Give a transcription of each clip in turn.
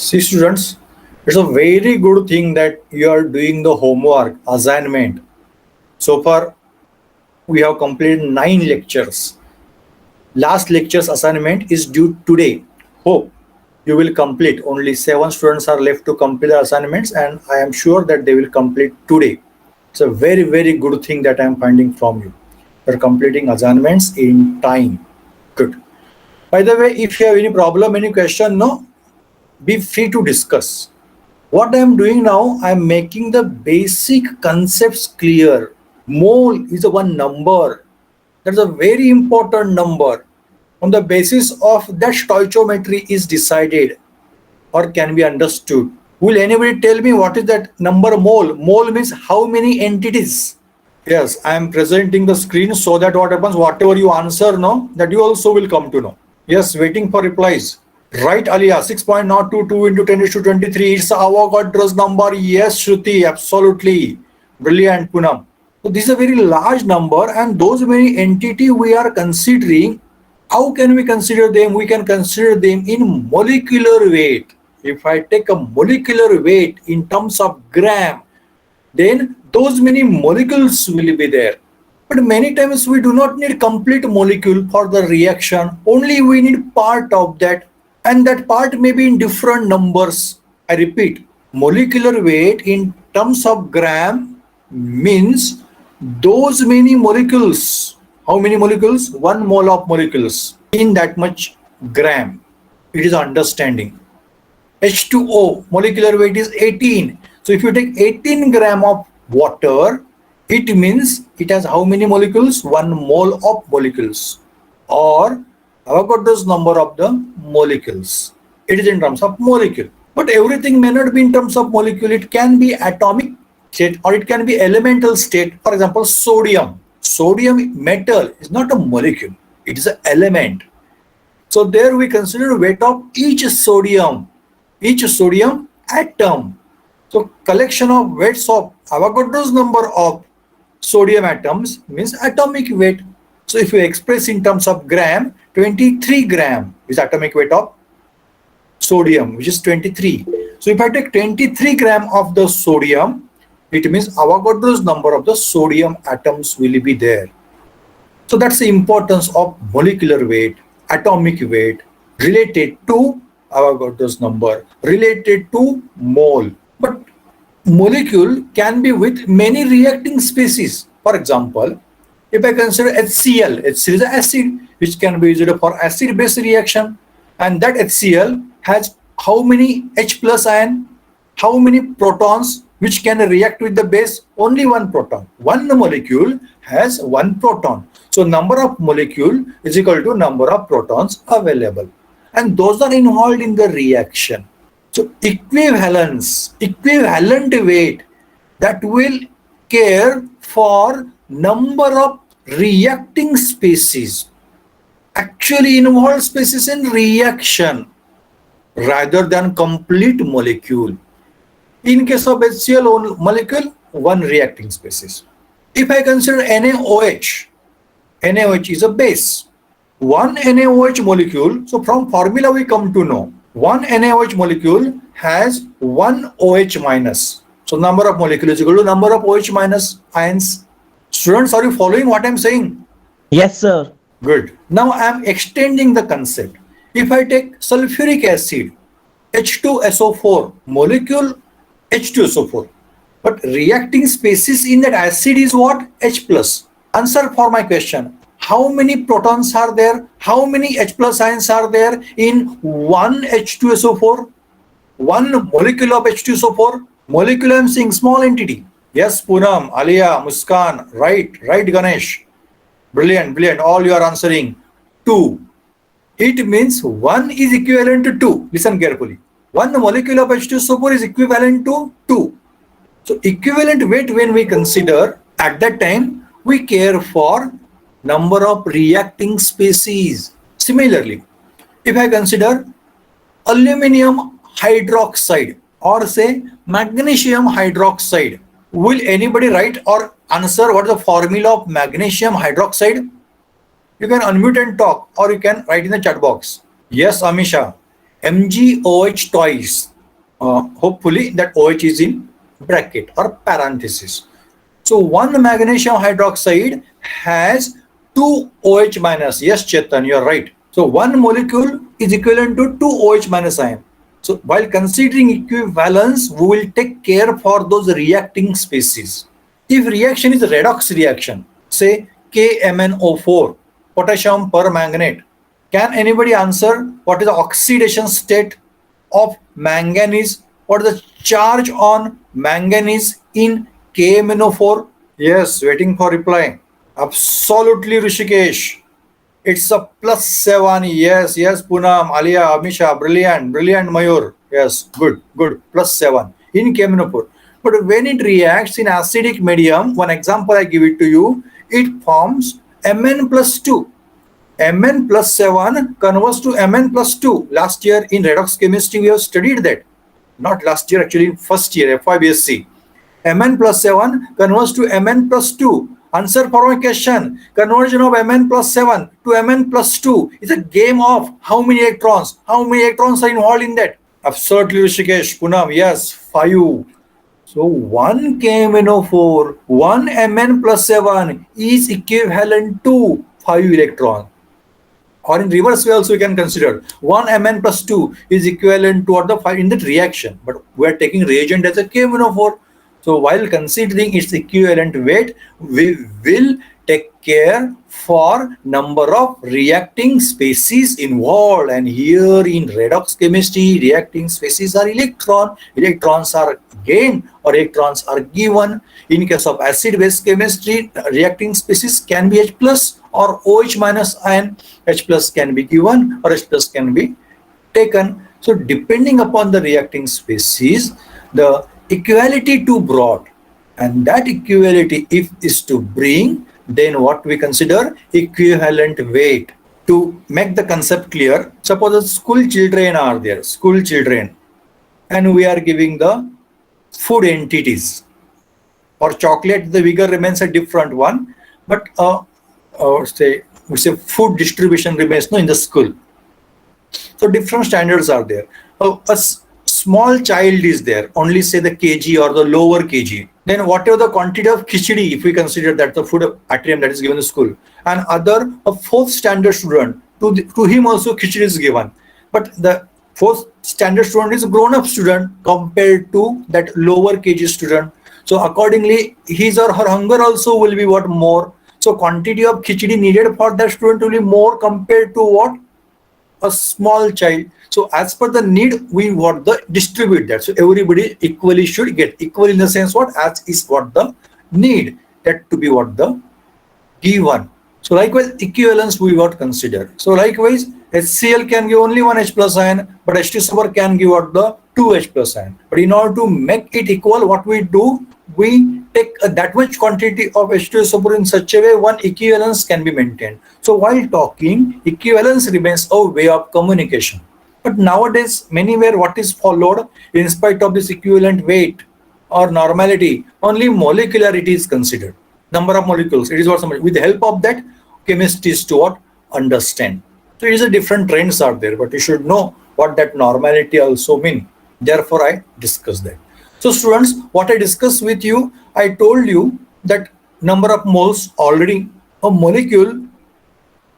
See, students, it's a very good thing that you are doing the homework assignment. So far, we have completed 9 lectures. Last lecture's assignment is due today. Hope you will complete. Only 7 students are left to complete the assignments, and I am sure that they will complete today. It's a very, very good thing that I am finding from you. You're completing assignments in time. Good. By the way, if you have any problem, any question, no, be free to discuss. What I am doing now, I am making the basic concepts clear. Mole is a one number. That's a very important number. On the basis of that, stoichiometry is decided or can be understood. Will anybody tell me what is that number mole? Mole means how many entities? Yes, I am presenting the screen so that what happens, whatever you answer, no, that you also will come to know. Yes, waiting for replies. Right, Alia, 6.022 into 10 to 23. It's Avogadro's number. Yes, Shruti, absolutely. Brilliant, Punam. So this is a very large number, and those many entity we are considering, how can we consider them? We can consider them in molecular weight. If I take a molecular weight in terms of gram, then those many molecules will be there. But many times we do not need complete molecule for the reaction. Only we need part of that, and that part may be in different numbers. I repeat, molecular weight in terms of gram means those many molecules. How many molecules? 1 mole of molecules in that much gram. It is understanding. H2O molecular weight is 18. So if you take 18 gram of water, it means it has how many molecules? 1 mole of molecules, or Avogadro's number of the molecules. It is in terms of molecule. But everything may not be in terms of molecule. It can be atomic state or it can be elemental state. For example, sodium. Sodium metal is not a molecule. It is an element. So there we consider weight of each sodium atom. So collection of weights of Avogadro's number of sodium atoms means atomic weight. So if you express in terms of gram, 23 gram is atomic weight of sodium, which is 23. So if I take 23 gram of the sodium, it means Avogadro's number of the sodium atoms will be there. So that's the importance of molecular weight, atomic weight related to Avogadro's number, related to mole. But molecule can be with many reacting species. For example, if I consider HCl, HCl is an acid which can be used for acid-base reaction, and that HCl has how many H plus ion, how many protons which can react with the base? Only 1 proton. One molecule has 1 proton. So number of molecule is equal to number of protons available, and those are involved in the reaction. So equivalence, equivalent weight, that will care for number of reacting species, actually involved species in reaction rather than complete molecule. In case of HCl molecule, 1 reacting species. If I consider NaOH, NaOH is a base. 1 NaOH molecule, so from formula we come to know, 1 NaOH molecule has 1 OH minus. So number of molecules is equal to number of OH minus ions. Students, are you following what I am saying? Yes, sir. Good. Now I am extending the concept. If I take sulfuric acid, H2SO4, molecule H2SO4, but reacting species in that acid is what? H plus. Answer for my question. How many protons are there? How many H plus ions are there in 1 H2SO4? 1 molecule of H2SO4? Molecule I am saying small entity. Yes, Poonam, Alia, Muskan, right, Ganesh. Brilliant, brilliant. All you are answering. 2. It means 1 is equivalent to 2. Listen carefully. 1 molecule of H2SO4 is equivalent to 2. So equivalent weight when we consider, at that time, we care for number of reacting species. Similarly, if I consider aluminum hydroxide or say magnesium hydroxide, will anybody write or answer what is the formula of magnesium hydroxide? You can unmute and talk, or you can write in the chat box. Yes, Amisha. MgOH twice. hopefully that OH is in bracket or parenthesis. So one magnesium hydroxide has two OH minus. Yes, Chetan, you are right. So one molecule is equivalent to two OH minus ion. So while considering equivalence, we will take care for those reacting species. If reaction is a redox reaction, say KMnO4, potassium permanganate, can anybody answer what is the oxidation state of manganese? What is the charge on manganese in KMnO4? Yes, waiting for reply. Absolutely, Rishikesh. It's a +7. Yes, yes, Poonam, Alia, Amisha, brilliant, brilliant, Mayur. Yes, good, good. +7 in KMnO4. But when it reacts in acidic medium, one example I give it to you, it forms Mn+2. Mn+7 converts to Mn+2. Last year in redox chemistry, we have studied that. Not last year, actually, first year, FYBSc. Mn+7 converts to Mn+2. Answer for my question. Conversion of Mn+7 to Mn+2 is a game of how many electrons? How many electrons are involved in that? Absolutely, Rishikesh. Poonam, yes, 5. So 1 KMnO4, 1 Mn+7 is equivalent to 5 electrons. Or in reverse way also we can consider 1 Mn+2 is equivalent to the 5 in that reaction. But we are taking reagent as a KMnO4. So while considering its equivalent weight, we will take care for number of reacting species involved. And here in redox chemistry, reacting species are electron. Electrons are gained or electrons are given. In case of acid-base chemistry, reacting species can be H plus or OH minus ion. H plus can be given or H plus can be taken. So depending upon the reacting species, the equality to brought, and that equality if is to bring, then what we consider equivalent weight. To make the concept clear, suppose the school children are there, school children, and we are giving the food entities. For chocolate, the vigor remains a different one, but say food distribution remains in the school. So different standards are there. A small child is there, only say the kg or the lower kg. Then whatever the quantity of khichdi, if we consider that the food atrium that is given in the school, and other a fourth standard student, to him also khichdi is given. But the fourth standard student is a grown-up student compared to that lower kg student. So accordingly, his or her hunger also will be what more. So quantity of khichdi needed for that student will be more compared to what? A small child. So as per the need, we want the distribute that. So everybody equally should get. Equal in the sense what? As is what the need. That to be what the given. So likewise, equivalence we got consider. So likewise, HCl can give only 1 H plus ion, but H2 super can give what the 2 H plus ion. But in order to make it equal, what we do? We take that much quantity of H2 super in such a way one equivalence can be maintained. So while talking, equivalence remains a way of communication. But nowadays, many where what is followed, in spite of this equivalent weight or normality, only molecularity is considered. Number of molecules, it is what somebody, with the help of that, chemist is to what? Understand. So it is a different trends are there, but you should know what that normality also mean. Therefore, I discuss that. So students, what I discussed with you, I told you that number of moles already, a molecule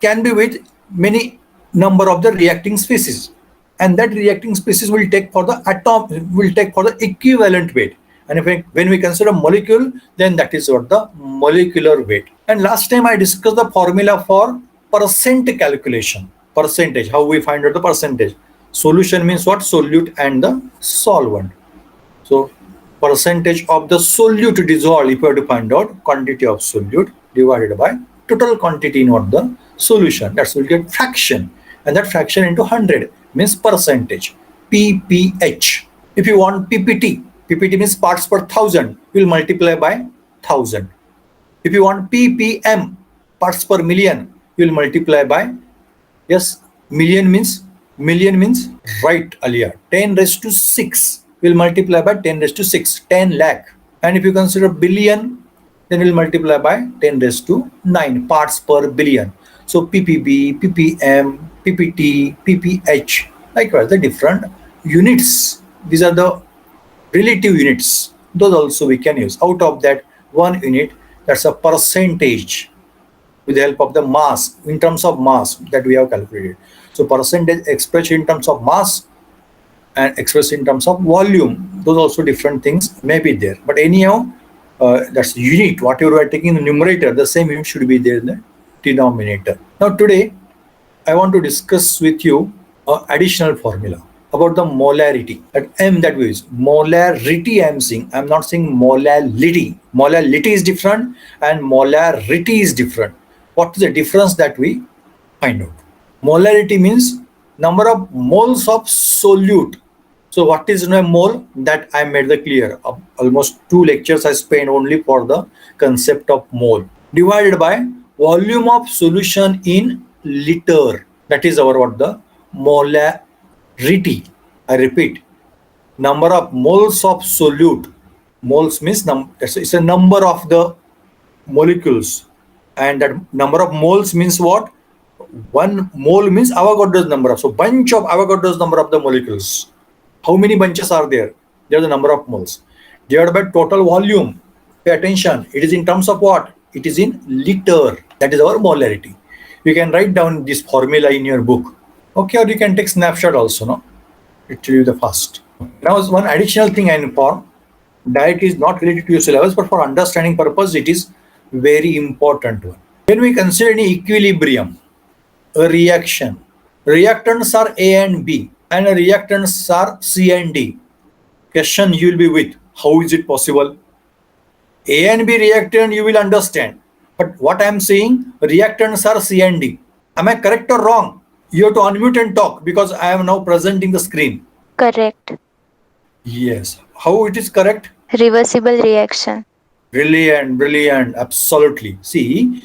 can be with many number of the reacting species, and that reacting species will take for the atom, will take for the equivalent weight. And when we consider molecule, then that is what the molecular weight. And last time I discussed the formula for percent calculation. Percentage, how we find out the percentage. Solution means what? Solute and the solvent. So percentage of the solute dissolved, if you have to find out quantity of solute divided by total quantity in what the solution. That's will get fraction, and that fraction into 100 means percentage. pph. If you want ppt, ppt means parts per thousand, you will multiply by 1000. If you want ppm, parts per million, you will multiply by, yes, million means right, Alia, 10 raised to 6 will multiply by 10 raised to 6, 10 lakh. And if you consider billion, then we'll multiply by 10 raised to 9 parts per billion. So ppb, ppm, ppt, pph, likewise the different units these are the relative units. Those also we can use. Out of that 1 unit, that's a percentage with the help of the mass, in terms of mass that we have calculated. So percentage expressed in terms of mass and expressed in terms of volume. Those also different things may be there. But anyhow, that's unit. Whatever we are taking in the numerator, the same unit should be there in the denominator. Now today, I want to discuss with you additional formula about the molarity. That M that we use. Molarity I am saying. I am not saying molality. Molality is different and molarity is different. What is the difference that we find out? Molarity means number of moles of solute. So what is a mole? That I made the clear. Almost 2 lectures I spent only for the concept of mole. Divided by volume of solution in liter. That is our what the molarity. I repeat, number of moles of solute. Moles means it's a number of the molecules, and that number of moles means what? 1 mole means Avogadro's number. So bunch of Avogadro's number of the molecules. How many bunches are there? There are the number of moles. Divided by total volume. Pay attention. It is in terms of what? It is in liter. That is our molarity. You can write down this formula in your book. Okay, or you can take snapshot also, no? It will be the first. Now, one additional thing I inform. That is not related to your syllabus, but for understanding purpose, it is very important one. When we consider any equilibrium, a reaction, reactants are A and B, and reactants are C and D. Question you will be with, how is it possible? A and B reactant you will understand. But what I am saying, reactants are C and D. Am I correct or wrong? You have to unmute and talk because I am now presenting the screen. Correct. Yes. How it is correct? Reversible reaction. Brilliant, brilliant, absolutely. See,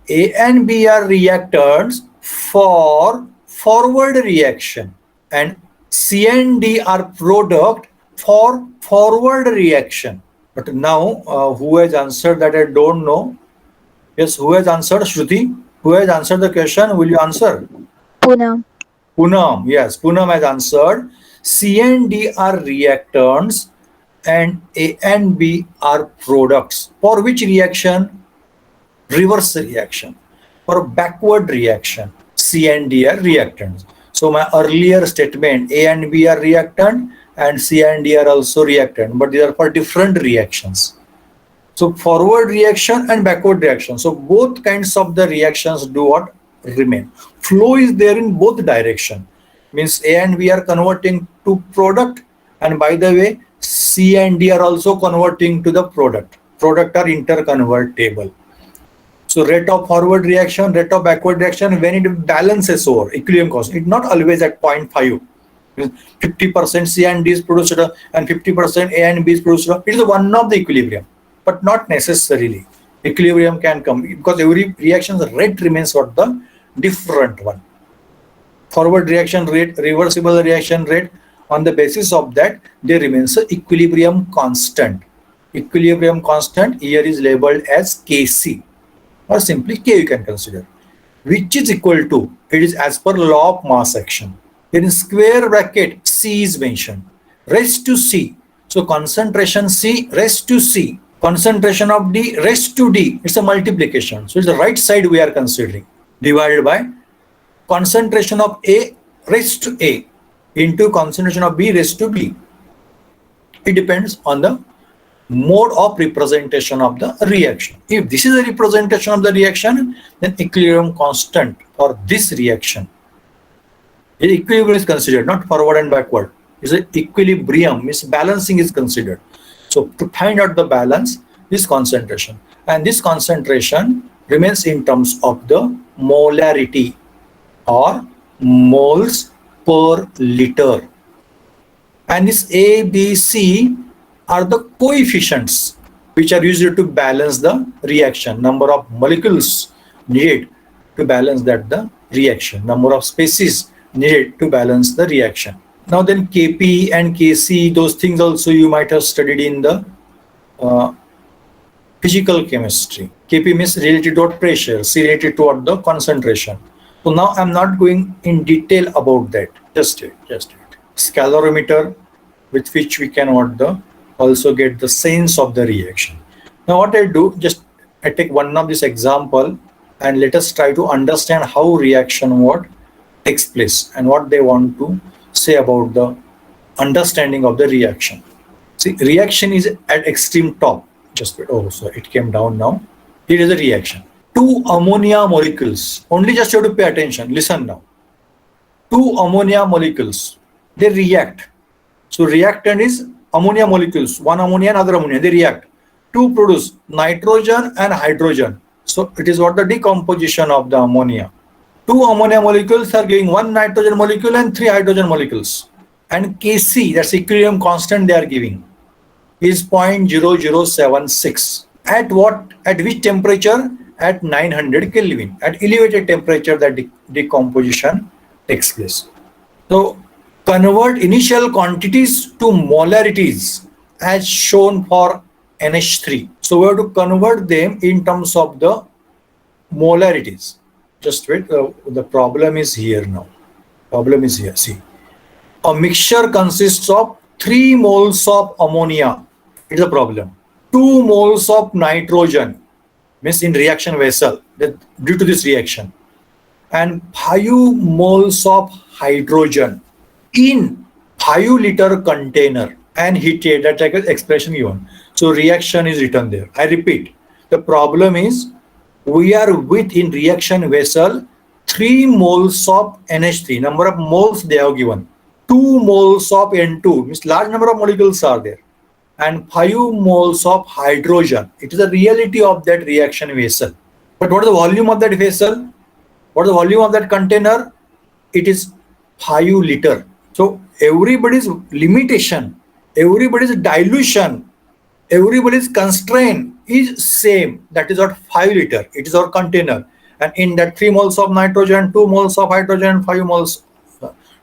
A and B are reactants for forward reaction, and C and D are product for forward reaction. But now, who has answered that? I don't know. Yes, who has answered? Shruti, who has answered the question? Will you answer? Poonam. Poonam, yes, Poonam has answered. C and D are reactants and A and B are products. For which reaction? Reverse reaction. For backward reaction, C and D are reactants. So my earlier statement, A and B are reactant and C and D are also reactant, but these are for different reactions. So forward reaction and backward reaction. So both kinds of the reactions do what? Remain. Flow is there in both direction. Means A and B are converting to product, and by the way, C and D are also converting to the product. Product are interconvertible. So rate of forward reaction, rate of backward reaction, when it balances over, equilibrium constant, it's not always at 0.5. 50% C and D is produced and 50% A and B is produced. It is one of the equilibrium, but not necessarily. Equilibrium can come because every reaction's rate remains what the different one. Forward reaction rate, reversible reaction rate, on the basis of that, there remains an equilibrium constant. Equilibrium constant here is labeled as Kc, or simply K you can consider, which is equal to, it is as per law of mass action. In square bracket, C is mentioned, raised to C. So concentration C raised to C, concentration of D raised to D. It's a multiplication. So it's the right side we are considering, divided by concentration of A raised to A into concentration of B raised to B. It depends on the mode of representation of the reaction. If this is a representation of the reaction, then equilibrium constant for this reaction, the equilibrium is considered, not forward and backward. It's an equilibrium, means balancing is considered. So to find out the balance, this concentration, and this concentration remains in terms of the molarity or moles per liter. And this A, B, C are the coefficients which are used to balance the reaction. Number of molecules needed to balance that the reaction. Number of species needed to balance the reaction. Now then Kp and Kc, those things also you might have studied in the physical chemistry. Kp means related to pressure, C related to the concentration. So now I'm not going in detail about that. Just wait. Scalarimeter, with which we can also get the sense of the reaction. Now what I do, just I take one of this example and let us try to understand how reaction takes place and what they want to say about the understanding of the reaction. See, reaction is at extreme top. Just wait. Oh, sorry, it came down now. Here is a reaction. Two ammonia molecules. Only just you have to pay attention. Listen now. Two ammonia molecules. They react. So reactant is ammonia molecules. One ammonia and other ammonia. They react to produce nitrogen and hydrogen. So it is what the decomposition of the ammonia. Two ammonia molecules are giving one nitrogen molecule and three hydrogen molecules. And Kc, that's equilibrium constant they are giving, is 0.0076. At which temperature? At 900 Kelvin. At elevated temperature, that decomposition takes place. So convert initial quantities to molarities as shown for NH3. So we have to convert them in terms of the molarities. Just wait, the problem is here now. Problem is here, see. A mixture consists of 3 moles of ammonia. It's a problem. 2 moles of nitrogen, means in reaction vessel, due to this reaction, and 5 moles of hydrogen in 5 liter container and heated. That's like an expression given. So reaction is written there. I repeat, the problem is we are with in reaction vessel 3 moles of NH3. Number of moles they have given. 2 moles of N2, means large number of molecules are there, and 5 moles of hydrogen. It is the reality of that reaction vessel. But what is the volume of that vessel? What is the volume of that container? It is 5 liter. So everybody's limitation, everybody's dilution, everybody's constraint is same. That is what 5 liter. It is our container. And in that 3 moles of nitrogen, 2 moles of hydrogen, 5 moles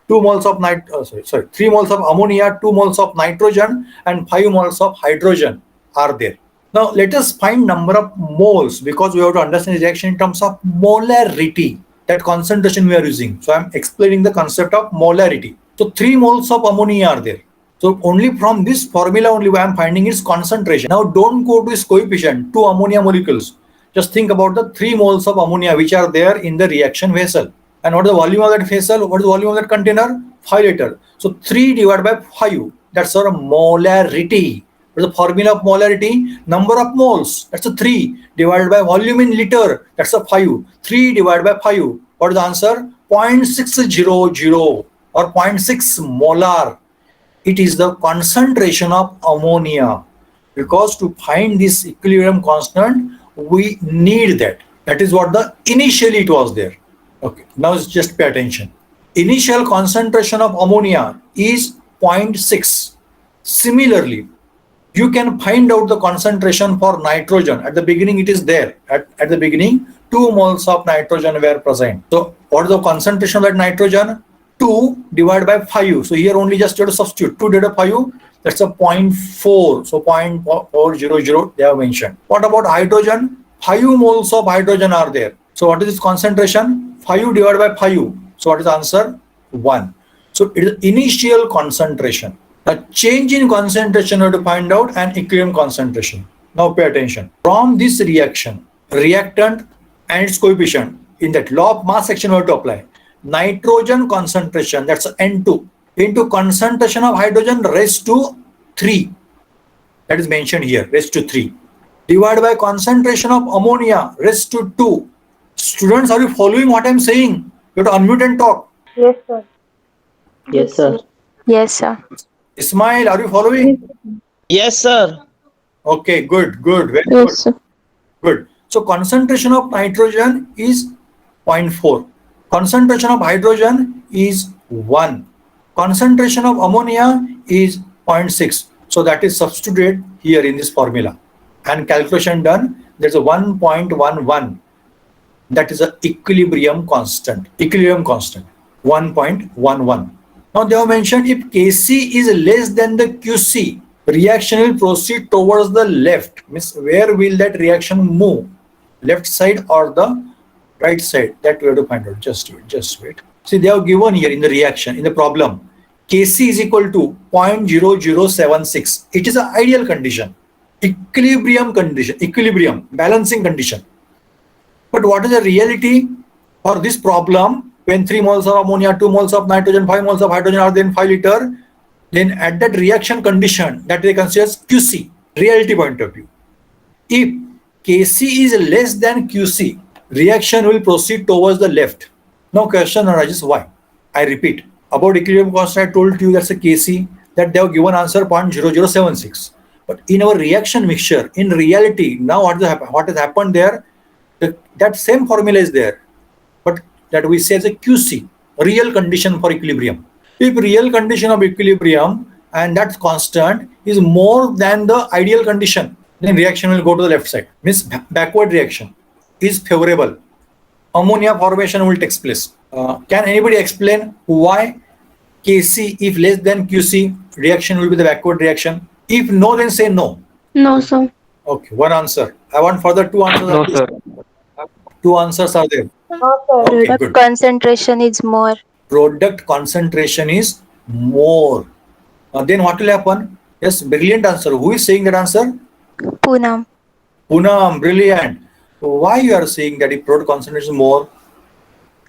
3 moles of ammonia, 2 moles of nitrogen, and 5 moles of hydrogen are there. Now let us find number of moles, because we have to understand the reaction in terms of molarity, that concentration we are using. So I am explaining the concept of molarity. So 3 moles of ammonia are there. So only from this formula only I am finding its concentration. Now don't go to its coefficient, 2 ammonia molecules. Just think about the 3 moles of ammonia which are there in the reaction vessel. And what is the volume of that vessel? What is the volume of that container? 5 liter. So 3 divided by 5. That's our molarity. What is the formula of molarity? Number of moles. That's a 3 divided by volume in liter. That's a 5. 3 divided by 5. What is the answer? 0.600 or 0.6 molar. It is the concentration of ammonia. Because to find this equilibrium constant, we need that. That is what initially it was there. Okay, now just pay attention. Initial concentration of ammonia is 0.6. Similarly, you can find out the concentration for nitrogen. At the beginning, it is there. At the beginning, 2 moles of nitrogen were present. So what is the concentration of that nitrogen? 2 divided by 5. So here only just have to substitute. 2 divided by 5, that's a 0.4. So 0.400 they have mentioned. What about hydrogen? 5 moles of hydrogen are there. So what is its concentration? 5 divided by 5. So what is the answer? 1. So it is initial concentration. The change in concentration we have to find out, and equilibrium concentration. Now pay attention. From this reaction, reactant and its coefficient, in that law of mass section we have to apply. Nitrogen concentration, that's N2, into concentration of hydrogen raised to 3. That is mentioned here, raised to 3. Divided by concentration of ammonia raised to 2. Students, are you following what I am saying? You have to unmute and talk. Yes, sir. Yes, sir. Yes, sir. Ismail, are you following? Yes, sir. Okay, good, very Yes, good. sir. Good. So concentration of nitrogen is 0.4. Concentration of hydrogen is 1. Concentration of ammonia is 0.6. So that is substituted here in this formula. And calculation done, there's a 1.11. That is a equilibrium constant. Equilibrium constant, 1.11. Now they have mentioned if Kc is less than the Qc, reaction will proceed towards the left. Means where will that reaction move? Left side or the right side? That we have to find out. Just wait. See, they have given here in the reaction, in the problem. Kc is equal to 0.0076. It is an ideal condition, equilibrium condition, equilibrium, balancing condition. But what is the reality for this problem? When 3 moles of ammonia, 2 moles of nitrogen, 5 moles of hydrogen are there in 5 liter, then at that reaction condition that they consider as QC, reality point of view. If Kc is less than Qc, reaction will proceed towards the left. No question arises why. I repeat, about equilibrium constant I told you that's a Kc, that they have given answer 0.0076. But in our reaction mixture, in reality, now what has happened there, that same formula is there, but that we say as a QC, real condition for equilibrium. If real condition of equilibrium and that constant is more than the ideal condition, then reaction will go to the left side. Means backward reaction is favorable. Ammonia formation will take place. Can anybody explain why Kc, if less than Qc, reaction will be the backward reaction? If no, then say no. No, sir. Okay, one answer. I want further two answers. No, sir. Two answers are there. Okay, Product good. concentration is more. Product concentration is more. Then what will happen? Yes, brilliant answer. Who is saying that answer? Poonam. Poonam, brilliant. Why you are saying that if product concentration is more?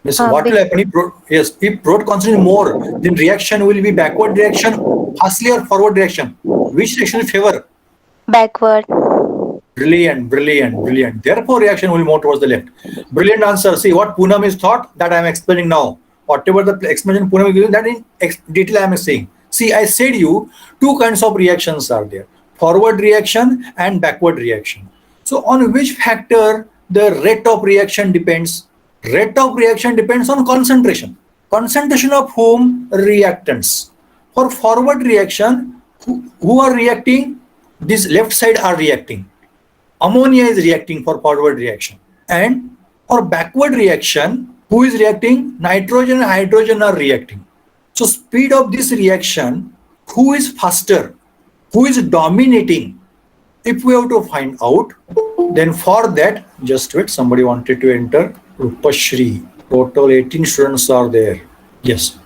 Yes, what will happen if product concentration is more, then reaction will be backward reaction, fastly or forward reaction? Which reaction will favor? Backward. Brilliant, brilliant, brilliant. Therefore, reaction will move towards the left. Brilliant answer. See what Poonam is thought that I am explaining now. Whatever the explanation Poonam is giving, that in detail I am saying. See, I said you two kinds of reactions are there: forward reaction and backward reaction. So, on which factor the rate of reaction depends? Rate of reaction depends on concentration. Concentration of whom? Reactants. For forward reaction, who are reacting? This left side are reacting. Ammonia is reacting for forward reaction. And for backward reaction, who is reacting? Nitrogen and hydrogen are reacting. So speed of this reaction, who is faster? Who is dominating? If we have to find out, then for that, just wait, somebody wanted to enter. Rupashri. Total 18 students are there. Yes.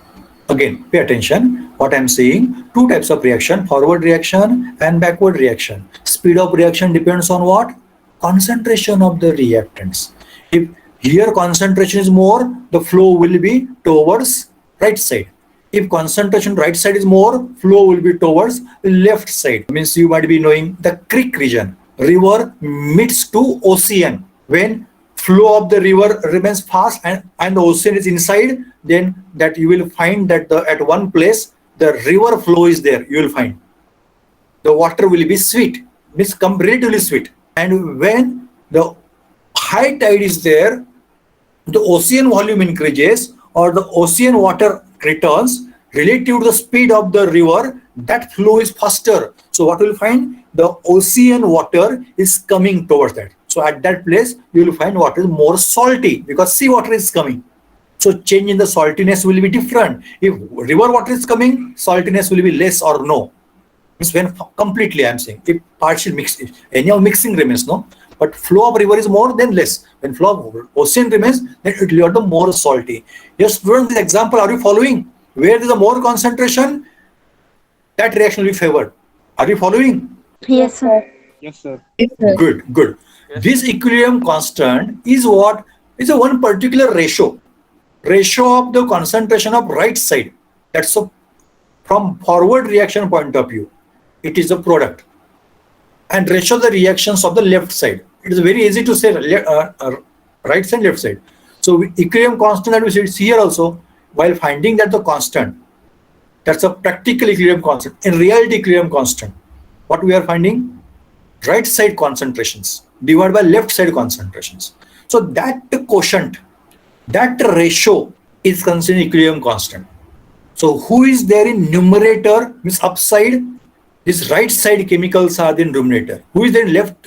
Again, pay attention. What I'm saying, two types of reaction, forward reaction and backward reaction. Speed of reaction depends on what? Concentration of the reactants. If here concentration is more, the flow will be towards right side. If concentration right side is more, flow will be towards left side. Means you might be knowing the creek region. River meets to ocean. When flow of the river remains fast and the ocean is inside, then that you will find that at one place the river flow is there. You will find the water will be sweet, means comparatively sweet. And when the high tide is there, the ocean volume increases or the ocean water returns relative to the speed of the river, that flow is faster. So what will find? The ocean water is coming towards that. So at that place, you will find water is more salty because sea water is coming. So change in the saltiness will be different. If river water is coming, saltiness will be less or no. Means when completely I am saying, if partial mix, any of mixing remains, no. But flow of river is more than less. When flow of ocean remains, then it will be more salty. Yes, students, this example, are you following? Where there is a more concentration, that reaction will be favored. Are you following? Yes, sir. Yes, sir. Good, good. This equilibrium constant is what? Is a one particular ratio of the concentration of right side. That's a, from forward reaction point of view, it is a product. And ratio of the reactions of the left side. It is very easy to say right side, left side. So equilibrium constant that we see here also, while finding that the constant, that's a practical equilibrium constant. In reality equilibrium constant, what we are finding? Right side concentrations divided by left side concentrations. So that quotient, that ratio is considered equilibrium constant. So who is there in numerator, means upside? This right side chemicals are the numerator. Who is there in left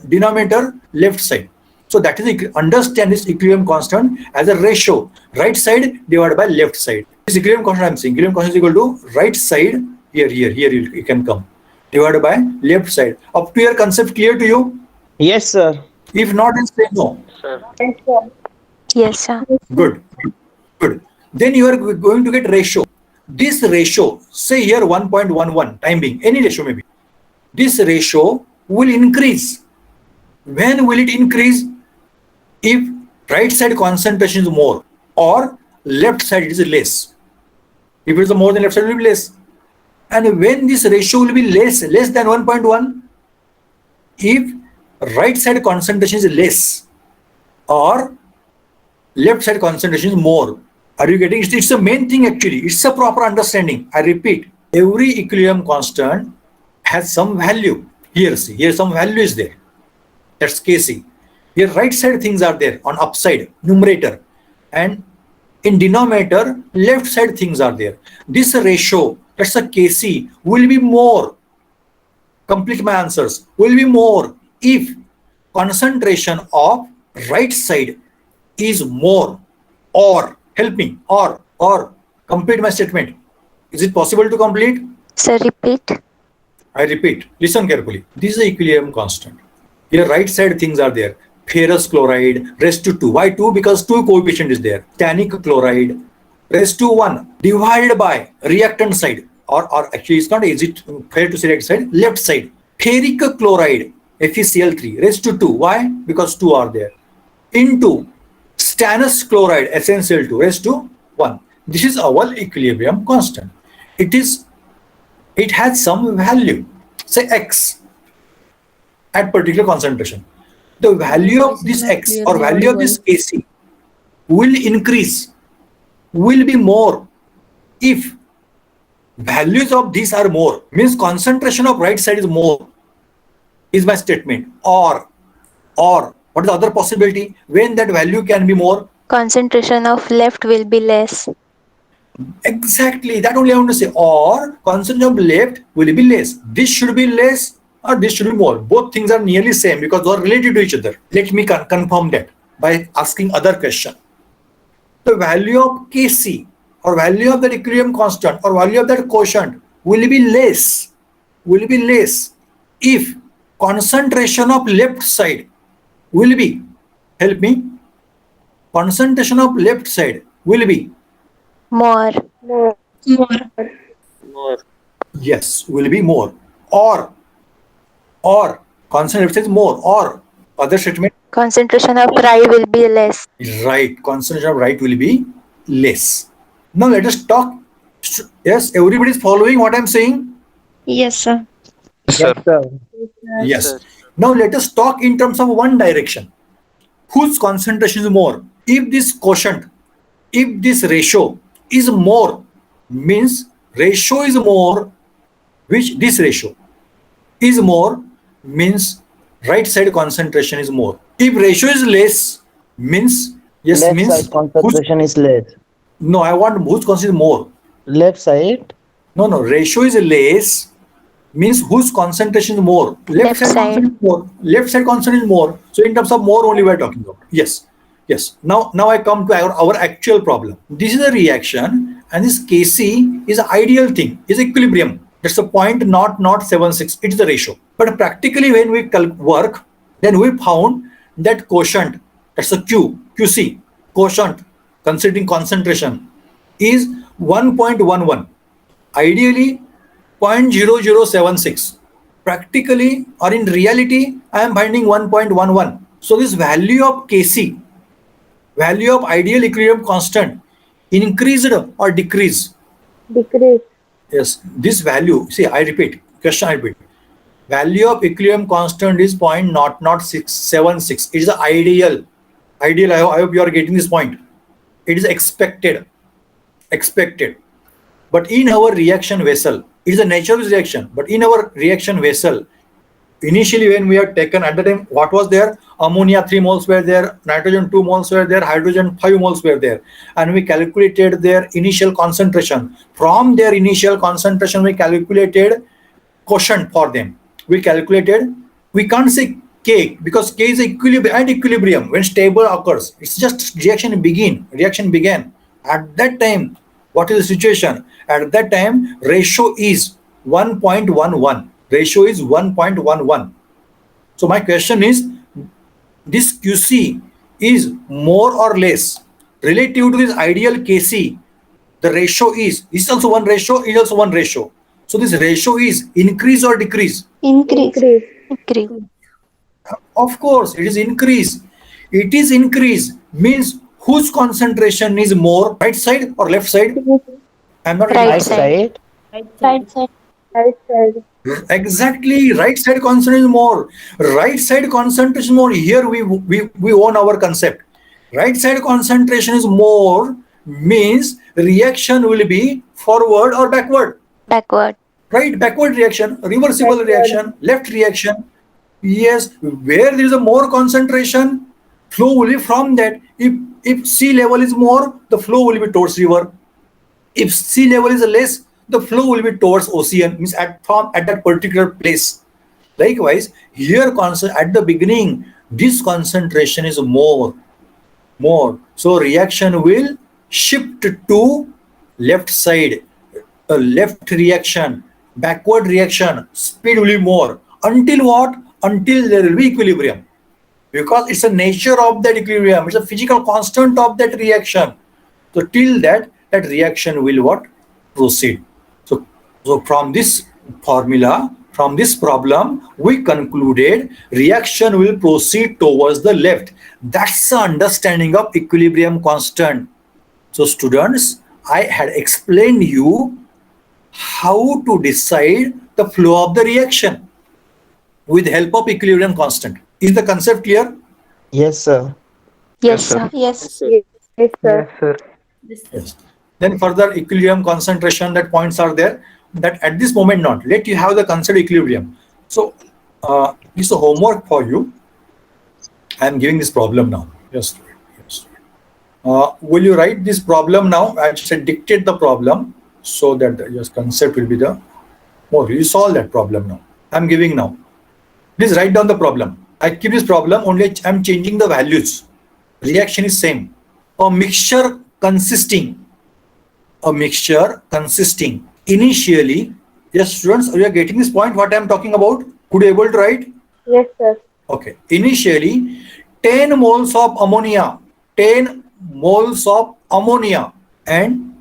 denominator? Left side. So that is, understand this equilibrium constant as a ratio, right side divided by left side. This equilibrium constant I am saying, equilibrium constant is equal to right side, here you can come, divided by left side. Up to your concept clear to you? Yes, sir. If not, then say no. Yes, sir. Good, good. Then you are going to get ratio. This ratio, say here 1.11 time being, any ratio maybe, this ratio will increase. When will it increase? If right side concentration is more or left side is less. If it is more, then left side will be less. And when this ratio will be less than 1.1, if right side concentration is less or left side concentration is more. Are you getting it? It's the main thing actually. It's a proper understanding. I repeat, every equilibrium constant has some value. Here, see, here some value is there. That's Kc. Here right side things are there on upside, numerator. And in denominator, left side things are there. This ratio, that's a Kc, will be more. Complete my answers. Will be more if concentration of right side is more, or help me, or complete my statement. Is it possible to complete? Sir, repeat. I repeat, listen carefully. This is the equilibrium constant. Here right side things are there. Ferrous chloride raised to 2. Why 2? Because 2 coefficient is there. Tannic chloride raised to 1 divided by reactant side, or actually it's not, is it fair to say right side? Left side. Ferric chloride FeCl3 raised to 2. Why? Because 2 are there. Into stannous chloride SnCl2 raised to 1. This is our equilibrium constant. It has some value, say x, at particular concentration. The value of this x or value of this Kc will increase, will be more if values of these are more, means concentration of right side is more, is my statement. Or what is the other possibility when that value can be more? Concentration of left will be less. Exactly, that only I want to say. Or concentration of left will be less. This should be less or this should be more. Both things are nearly same because they are related to each other. Let me confirm that by asking other question. The value of Kc or value of that equilibrium constant or value of that quotient will be less if concentration of left side will be, help me, concentration of left side will be More. yes, will be more, or concentration is more, or other statement, Concentration of right will be less. right, concentration of right will be less. Now let us talk. Yes, everybody is following what I'm saying. Yes, sir. Yes, sir. Yes. Now let us talk in terms of one direction. Whose concentration is more? If this quotient, if this ratio is more, means ratio is more, which this ratio is more, means right side concentration is more. If ratio is less, means yes, Left means side concentration is less. no, I want whose concentration is more. Left side. No, ratio is less, means whose concentration is more. Left Left side side. concentration is more. Left side concentration is more. So in terms of more only we are talking about. Yes. Now I come to our actual problem. This is a reaction, and this Kc is an ideal thing, is equilibrium. That's a 0.0076. It is the ratio. But practically when we work, then we found that quotient, that's a QC, quotient considering concentration, is 1.11. Ideally 0.0076. Practically or in reality, I am finding 1.11. So this value of Kc, value of ideal equilibrium constant, increased or decreased? Decrease. Yes, this value, see, I repeat, question I repeat. Value of equilibrium constant is 0.0076. It is the ideal. I hope you are getting this point. It is expected. But in our reaction vessel, it is a natural reaction. But in our reaction vessel, initially when we are taken at the time, what was there? Ammonia 3 moles were there, nitrogen 2 moles were there, hydrogen 5 moles were there. And we calculated their initial concentration. From their initial concentration, we calculated quotient for them. We can't say K because K is equilibrium when stable occurs. It's just reaction began. At that time, what is the situation? At that time, ratio is 1.11. Ratio is 1.11. So my question is, this QC is more or less relative to this ideal Kc The ratio is also one ratio, is also one ratio. So this ratio is increase or decrease? Increase. Increase. Of course, it is increase. It is increase means whose concentration is more, right side or left side? I'm not getting Right Right answer. side. side. Right side. Right side. Exactly, right side concentration is more. Right side concentration more. Here we own our concept. Right side concentration is more means reaction will be forward or backward. Backward. Right, backward reaction, reversible Backward. reaction, left reaction. Yes, where there is a more concentration, flow will be from that. If sea level is more, the flow will be towards river. If sea level is less, the flow will be towards ocean, means at that particular place. Likewise, here at the beginning, this concentration is more. So reaction will shift to left side, a left reaction, backward reaction, speed will be more. Until what? Until there will be equilibrium. Because it's a nature of that equilibrium, it's a physical constant of that reaction. So till that reaction will what? Proceed. So from this formula, from this problem, we concluded reaction will proceed towards the left. That's the understanding of equilibrium constant. So students, I had explained you how to decide the flow of the reaction with help of equilibrium constant. Is the concept clear? Yes, sir. Yes, sir. Yes. Yes, sir. Yes. Then further equilibrium concentration, that points are there, that at this moment not. Let you have the concept equilibrium. So this is a homework for you. I am giving this problem now. Yes. Yes. Will you write this problem now? I just said dictate the problem so that your concept will be the more. You solve that problem now. I'm giving now. Please write down the problem. I keep this problem, only I'm changing the values. Reaction is same. A mixture consisting initially. Yes, students, are you getting this point? What I'm talking about? Could you able to write? Yes, sir. Okay. Initially, 10 moles of ammonia, 10 moles of ammonia, and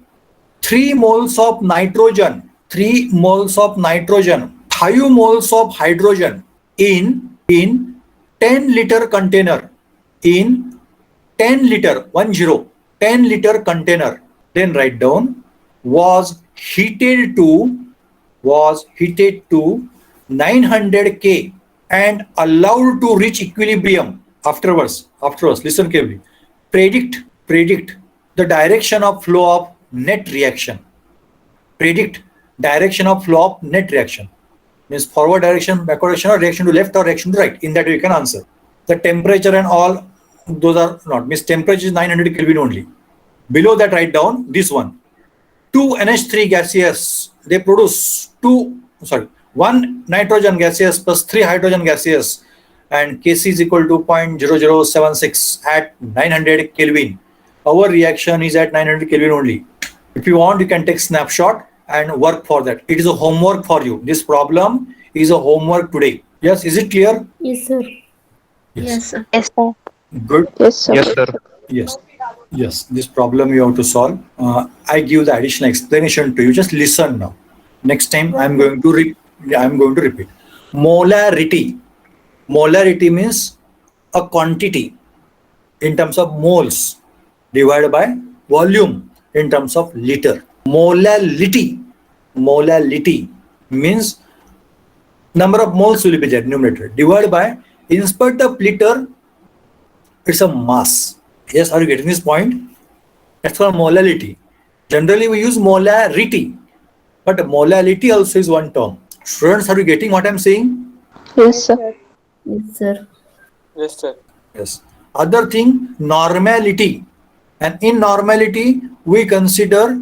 3 moles of nitrogen, 3 moles of nitrogen, 5 moles of hydrogen in 10-liter container, in 10 liter, 10 liter container. Then write down was heated to 900 K and allowed to reach equilibrium. Afterwards, listen carefully. Predict the direction of flow of net reaction. Predict direction of flow of net reaction. Means forward direction, backward direction, or reaction to left or reaction to right. In that way you can answer. The temperature and all, those are not. Means temperature is 900 Kelvin only. Below that write down this one. 2 NH3 gaseous, they produce 1 nitrogen gaseous plus 3 hydrogen gaseous, and Kc is equal to 0.0076 at 900 Kelvin. Our reaction is at 900 Kelvin only. If you want, you can take snapshot and work for that. It is a homework for you. This problem is a homework today. Yes, is it clear? Yes, sir. Yes. sir. Yes, sir. Good. Yes, sir. Yes, sir. Yes, this problem you have to solve. I give the additional explanation to you. Just listen now. Next time I'm going to repeat. Molarity. Molarity means a quantity in terms of moles divided by volume in terms of liter. Molality means number of moles will be there, numerator, divided by instead of liter, it's a mass. Yes, are you getting this point? That's called molality. Generally we use molarity, but molality also is one term. Students, are you getting what I'm saying? Yes, sir. Yes, sir. Yes, sir. Yes. Other thing, normality. And in normality, we consider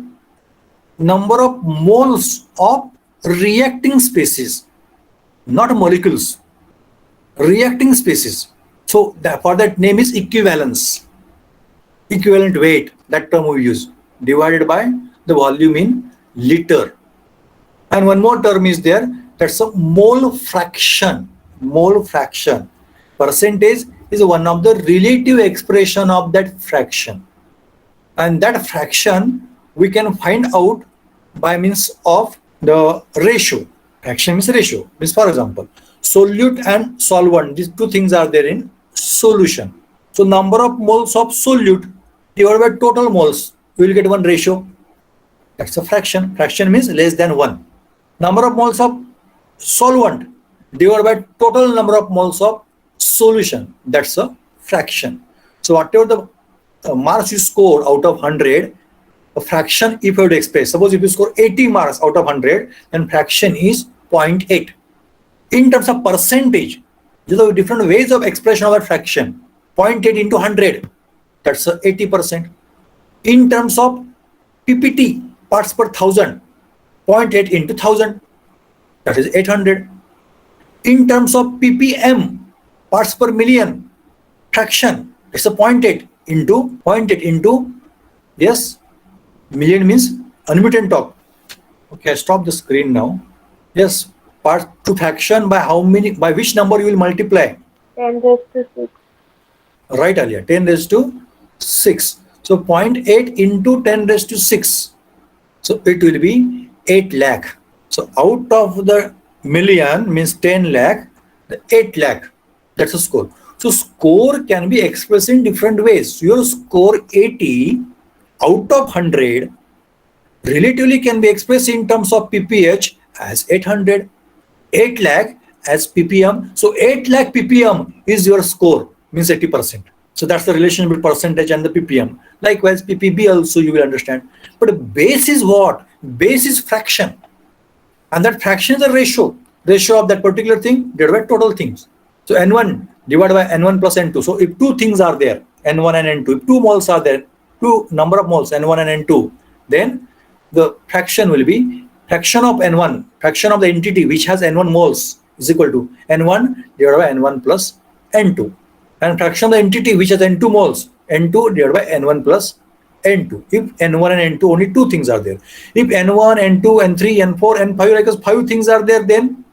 number of moles of reacting species, not molecules. Reacting species. So for that name is equivalence. Equivalent weight, that term we use, divided by the volume in liter. And one more term is there, that's a mole fraction. Mole fraction. Percentage is one of the relative expression of that fraction. And that fraction we can find out by means of the ratio. Fraction means ratio. Means, for example, solute and solvent, these two things are there in solution. So number of moles of solute divided by total moles, we will get one ratio. That's a fraction. Fraction means less than 1. Number of moles of solvent divided by total number of moles of solution, that's a fraction. So whatever the marks you score out of 100, a fraction, if you have to express, suppose if you score 80 marks out of 100, then fraction is 0.8. In terms of percentage, these are different ways of expression of a fraction. 0.8 into 100, that's 80%. In terms of PPT, parts per thousand, 0.8 into 1000, that is 800. In terms of ppm, parts per million, fraction, it's a 0.8 into, yes, million means unmute and talk. Okay, stop the screen now. Yes, part to fraction by how many, by which number you will multiply? 10 raised to 6. Right, Alia, 10 raised to 6. So 0.8 into 10 raised to 6. So it will be 8 lakh. So out of the million means 10 lakh, the 8 lakh, that's a score. So score can be expressed in different ways. Your score 80 out of 100 relatively can be expressed in terms of pph as 800, 8 lakh as ppm. So 8 lakh ppm is your score, means 80%. So that's the relation between percentage and the ppm. Likewise, ppb also you will understand. But base is what? Base is fraction. And that fraction is a ratio of that particular thing divided by total things. So n1 divided by n1 plus n2. So if two things are there, n1 and n2, if two moles are there, two number of moles, n1 and n2, then the fraction will be fraction of n1, fraction of the entity which has n1 moles is equal to n1 divided by n1 plus n2. And fraction of the entity which has n2 moles, n2 divided by n1 plus n2. If n1 and n2, only two things are there. If n1, n2, n3, n4, n5, like 5 things are there, then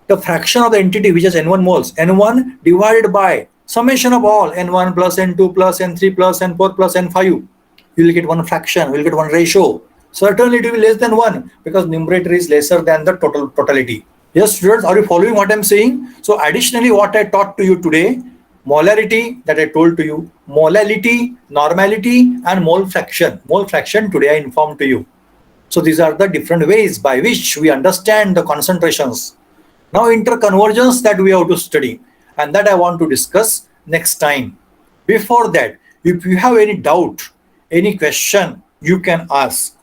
the fraction of the entity which has n1 moles, n1 divided by summation of all n1 plus n2 plus n3 plus n4 plus n5, you will get one fraction, you will get one ratio. Certainly it will be less than 1 because numerator is lesser than the totality. Yes, students, are you following what I'm saying? So additionally, what I taught to you today, molarity that I told to you, molality, normality, and mole fraction. Mole fraction today I informed to you. So these are the different ways by which we understand the concentrations. Now interconvergence that we have to study, and that I want to discuss next time. Before that, if you have any doubt, any question, you can ask.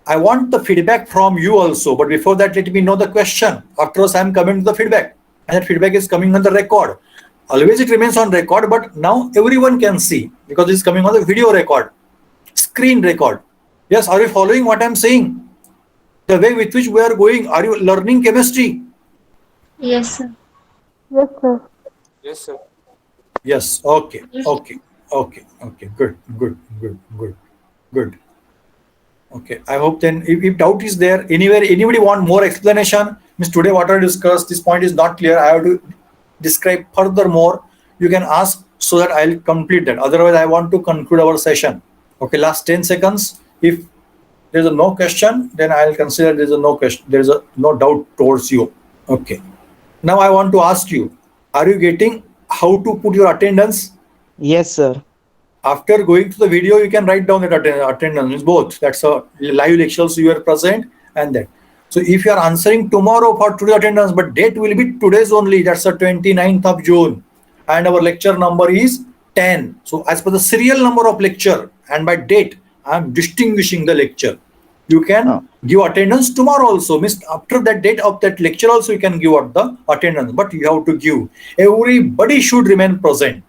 I want the feedback from you also, but before that, let me know the question. After all, I am coming to the feedback, and that feedback is coming on the record. Always it remains on record, but now everyone can see because it's coming on the video record, screen record. Yes, are you following what I'm saying? The way with which we are going, are you learning chemistry? Yes, sir. Yes, sir. Yes, sir. Yes, okay, Yes. okay, good. Okay, I hope then if doubt is there, anybody want more explanation? Means today what I discussed, this point is not clear, I have to describe furthermore, you can ask so that I'll complete that. Otherwise, I want to conclude our session. Okay, last 10 seconds. If there's a no question, then I'll consider there's a no question, there's a no doubt towards you. Okay. Now I want to ask you, are you getting how to put your attendance? Yes, sir. After going to the video, you can write down that attendance, both. That's a live lecture, so you are present and that. So if you are answering tomorrow for today's attendance, but date will be today's only, that's the 29th of June. And our lecture number is 10. So as per the serial number of lecture and by date, I am distinguishing the lecture. You can give attendance tomorrow also. Means after that date of that lecture also you can give out the attendance, but you have to give. Everybody should remain present.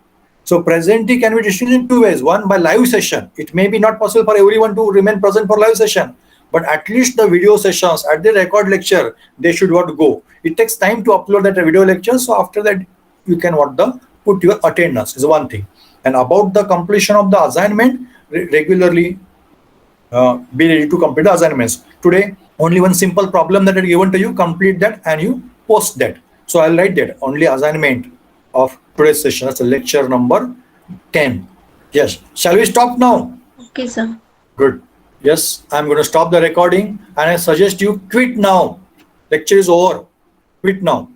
So presentity can be distributed in two ways. One, by live session. It may be not possible for everyone to remain present for live session, but at least the video sessions at the record lecture, they should not go. It takes time to upload that video lecture. So after that, you can put your attendance is one thing. And about the completion of the assignment, regularly be ready to complete the assignments. Today, only one simple problem that is given to you, complete that and you post that. So I'll write that only assignment of today's session. That's a lecture number 10. Yes. Shall we stop now? Okay, sir. Good. Yes, I'm going to stop the recording and I suggest you quit now. Lecture is over. Quit now.